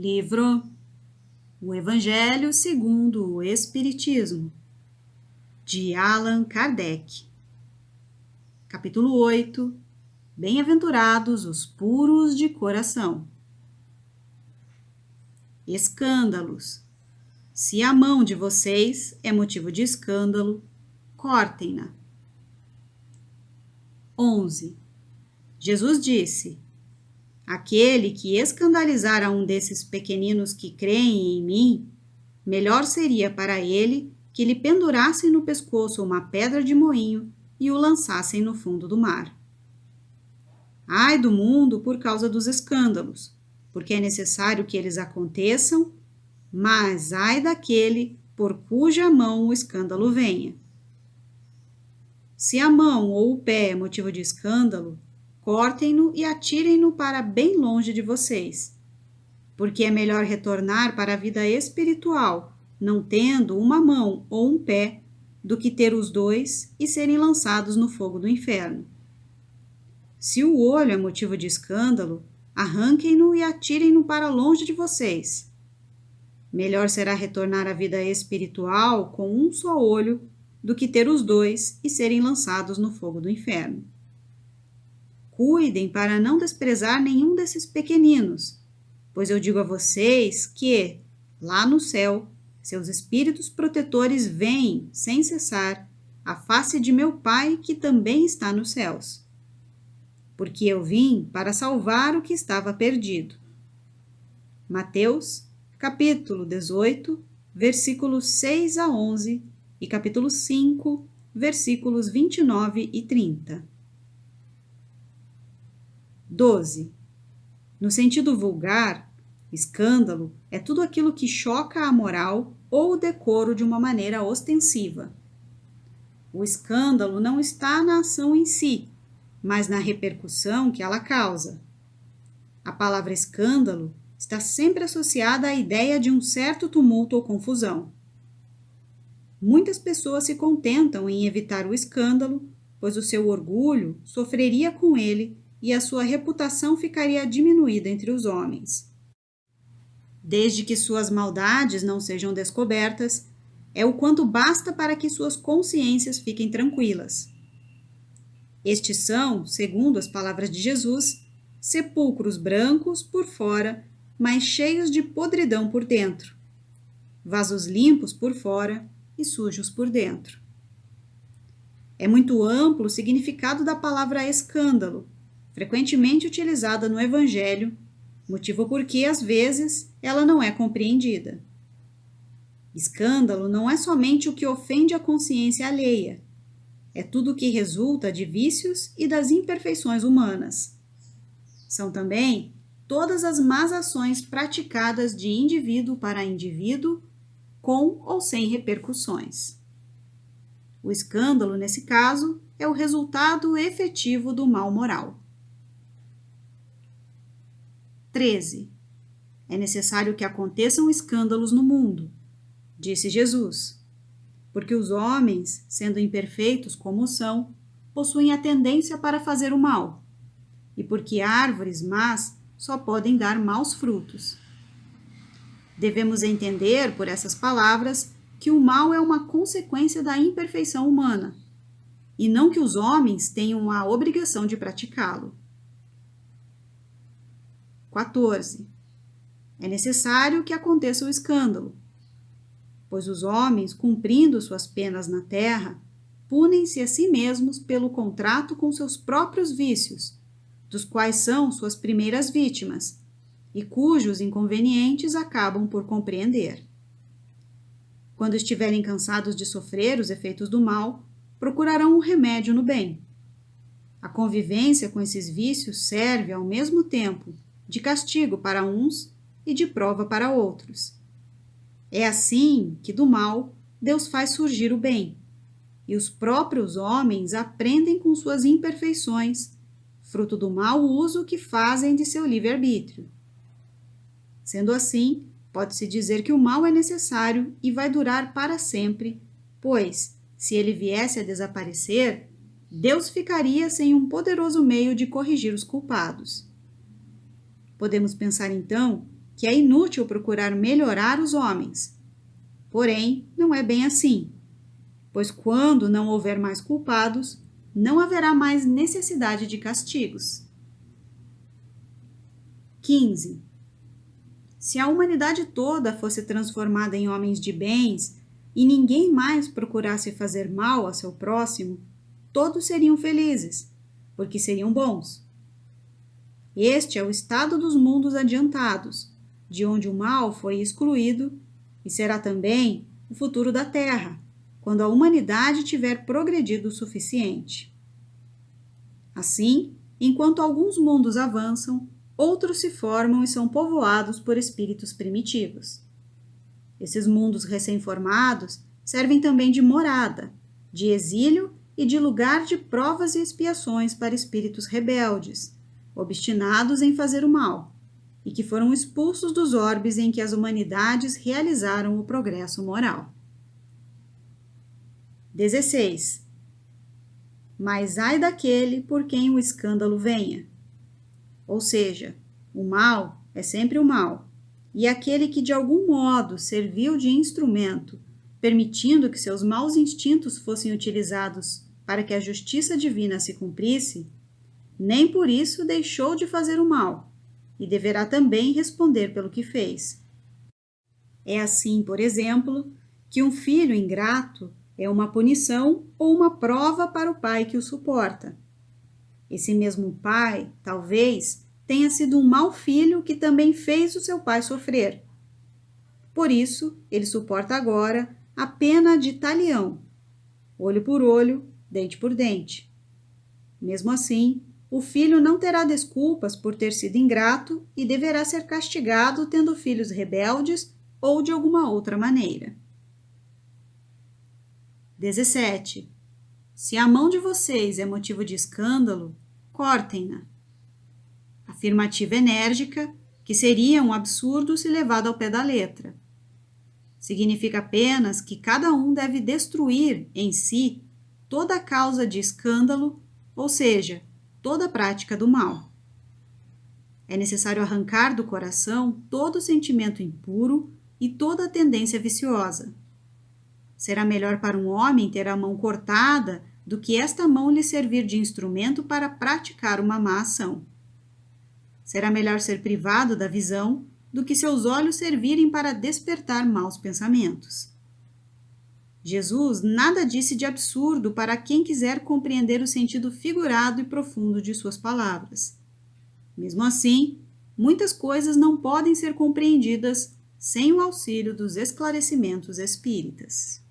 Livro O Evangelho segundo o Espiritismo, de Allan Kardec. Capítulo 8. Bem-aventurados os puros de coração. Escândalos. Se a mão de vocês é motivo de escândalo, cortem-na. 11. Jesus disse: aquele que escandalizar a um desses pequeninos que creem em mim, melhor seria para ele que lhe pendurassem no pescoço uma pedra de moinho e o lançassem no fundo do mar. Ai do mundo por causa dos escândalos, porque é necessário que eles aconteçam, mas ai daquele por cuja mão o escândalo venha. Se a mão ou o pé é motivo de escândalo, cortem-no e atirem-no para bem longe de vocês, porque é melhor retornar para a vida espiritual, não tendo uma mão ou um pé, do que ter os dois e serem lançados no fogo do inferno. Se o olho é motivo de escândalo, arranquem-no e atirem-no para longe de vocês. Melhor será retornar à vida espiritual com um só olho, do que ter os dois e serem lançados no fogo do inferno. Cuidem para não desprezar nenhum desses pequeninos, pois eu digo a vocês que, lá no céu, seus espíritos protetores veem, sem cessar, a face de meu Pai que também está nos céus. Porque eu vim para salvar o que estava perdido. Mateus, capítulo 18, versículos 6 a 11 e capítulo 5, versículos 29 e 30. 12. No sentido vulgar, escândalo é tudo aquilo que choca a moral ou o decoro de uma maneira ostensiva. O escândalo não está na ação em si, mas na repercussão que ela causa. A palavra escândalo está sempre associada à ideia de um certo tumulto ou confusão. Muitas pessoas se contentam em evitar o escândalo, pois o seu orgulho sofreria com ele e a sua reputação ficaria diminuída entre os homens. Desde que suas maldades não sejam descobertas, é o quanto basta para que suas consciências fiquem tranquilas. Estes são, segundo as palavras de Jesus, sepulcros brancos por fora, mas cheios de podridão por dentro, vasos limpos por fora e sujos por dentro. É muito amplo o significado da palavra escândalo, frequentemente utilizada no Evangelho, motivo porque, às vezes, ela não é compreendida. Escândalo não é somente o que ofende a consciência alheia, é tudo o que resulta de vícios e das imperfeições humanas. São também todas as más ações praticadas de indivíduo para indivíduo, com ou sem repercussões. O escândalo, nesse caso, é o resultado efetivo do mal moral. 13. É necessário que aconteçam escândalos no mundo, disse Jesus, porque os homens, sendo imperfeitos como são, possuem a tendência para fazer o mal, e porque árvores más só podem dar maus frutos. Devemos entender, por essas palavras, que o mal é uma consequência da imperfeição humana, e não que os homens tenham a obrigação de praticá-lo. 14. É necessário que aconteça o escândalo, pois os homens, cumprindo suas penas na terra, punem-se a si mesmos pelo contrato com seus próprios vícios, dos quais são suas primeiras vítimas, e cujos inconvenientes acabam por compreender. Quando estiverem cansados de sofrer os efeitos do mal, procurarão um remédio no bem. A convivência com esses vícios serve, ao mesmo tempo, de castigo para uns e de prova para outros. É assim que do mal Deus faz surgir o bem, e os próprios homens aprendem com suas imperfeições, fruto do mau uso que fazem de seu livre-arbítrio. Sendo assim, pode-se dizer que o mal é necessário e vai durar para sempre, pois, se ele viesse a desaparecer, Deus ficaria sem um poderoso meio de corrigir os culpados. Podemos pensar, então, que é inútil procurar melhorar os homens. Porém, não é bem assim, pois quando não houver mais culpados, não haverá mais necessidade de castigos. 15. Se a humanidade toda fosse transformada em homens de bens e ninguém mais procurasse fazer mal a seu próximo, todos seriam felizes, porque seriam bons. Este é o estado dos mundos adiantados, de onde o mal foi excluído, e será também o futuro da Terra, quando a humanidade tiver progredido o suficiente. Assim, enquanto alguns mundos avançam, outros se formam e são povoados por espíritos primitivos. Esses mundos recém-formados servem também de morada, de exílio e de lugar de provas e expiações para espíritos rebeldes, obstinados em fazer o mal, e que foram expulsos dos orbes em que as humanidades realizaram o progresso moral. 16. Mas ai daquele por quem o escândalo venha. Ou seja, o mal é sempre o mal, e aquele que de algum modo serviu de instrumento, permitindo que seus maus instintos fossem utilizados para que a justiça divina se cumprisse, nem por isso deixou de fazer o mal, e deverá também responder pelo que fez. É assim, por exemplo, que um filho ingrato é uma punição ou uma prova para o pai que o suporta. Esse mesmo pai, talvez, tenha sido um mau filho que também fez o seu pai sofrer. Por isso, ele suporta agora a pena de talião, olho por olho, dente por dente. Mesmo assim, o filho não terá desculpas por ter sido ingrato e deverá ser castigado tendo filhos rebeldes ou de alguma outra maneira. 17. Se a mão de vocês é motivo de escândalo, cortem-na. Afirmativa enérgica, que seria um absurdo se levado ao pé da letra. Significa apenas que cada um deve destruir em si toda a causa de escândalo, ou seja, toda a prática do mal. É necessário arrancar do coração todo sentimento impuro e toda a tendência viciosa. Será melhor para um homem ter a mão cortada do que esta mão lhe servir de instrumento para praticar uma má ação. Será melhor ser privado da visão do que seus olhos servirem para despertar maus pensamentos. Jesus nada disse de absurdo para quem quiser compreender o sentido figurado e profundo de suas palavras. Mesmo assim, muitas coisas não podem ser compreendidas sem o auxílio dos esclarecimentos espíritas.